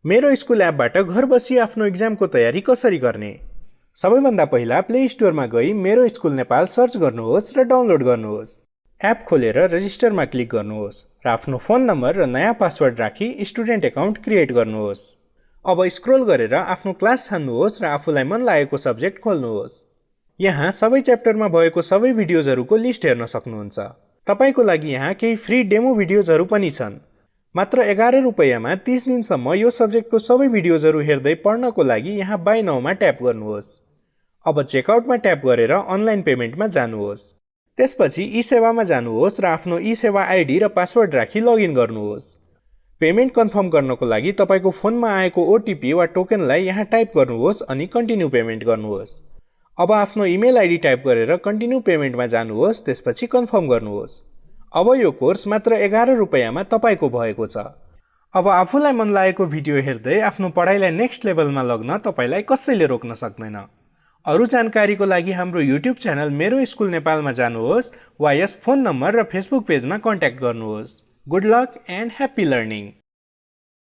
मेरो स्कुल एपबाट घर बसी आफ्नो एक्जामको तयारी कसरी गर्ने? सबैभन्दा पहिला प्ले स्टोरमा गई मेरो स्कुल नेपाल सर्च गर्नुहोस् र डाउनलोड गर्नुहोस्। एप खोलेर रजिस्टरमा क्लिक गर्नुहोस् र आफ्नो फोन नम्बर र नयाँ पासवर्ड राखी स्टुडेन्ट एकाउन्ट क्रिएट गर्नुहोस्। अब स्क्रोल गरेर आफ्नो क्लास छान्नुहोस् र आफूलाई मन लागेको सब्जेक्ट खोल्नुहोस्। यहाँ सबै च्याप्टरमा भएको सबै भिडियोजहरूको लिस्ट हेर्न सक्नुहुन्छ। तपाईको लागि यहाँ केही फ्री डेमो भिडियोजहरू पनि छन्। मात्र 11 रुपैयाँमा 30 दिनसम्म यो सब्जेक्टको सबै भिडियोजहरू हेर्दै पढ्नको लागि यहाँ बाइ नाउमा ट्याप गर्नुहोस्। अब चेकआउटमा ट्याप गरेर अनलाइन पेमेन्टमा जानुहोस्। त्यसपछि ई सेवामा जानुहोस् र आफ्नो ई सेवा आइडी र पासवर्ड राखी लगइन गर्नुहोस्। पेमेन्ट कन्फर्म गर्नको लागि तपाईको फोनमा आएको ओटिपी वा टोकनलाई यहाँ टाइप गर्नुहोस् अनि कन्टिन्यू पेमेन्ट गर्नुहोस्। अब आफ्नो इमेल आइडी टाइप गरेर कन्टिन्यू पेमेन्टमा जानुहोस्, त्यसपछि कन्फर्म गर्नुहोस्। अब यो कोर्स मात्र 11 रुपैयाँमा तपाईको भएको छ। अब आफूलाई मन लागेको भिडियो हेर्दै आफ्नो पढाइलाई नेक्स्ट लेभलमा लग्न तपाईलाई कसैले रोक्न सक्दैन। अरु जानकारीको लागि हाम्रो युट्युब च्यानल मेरो स्कुल नेपालमा जानुहोस् वा यस फोन नम्बर र फेसबुक पेजमा कन्ट्याक्ट गर्नुहोस्। Good lock and happy learning.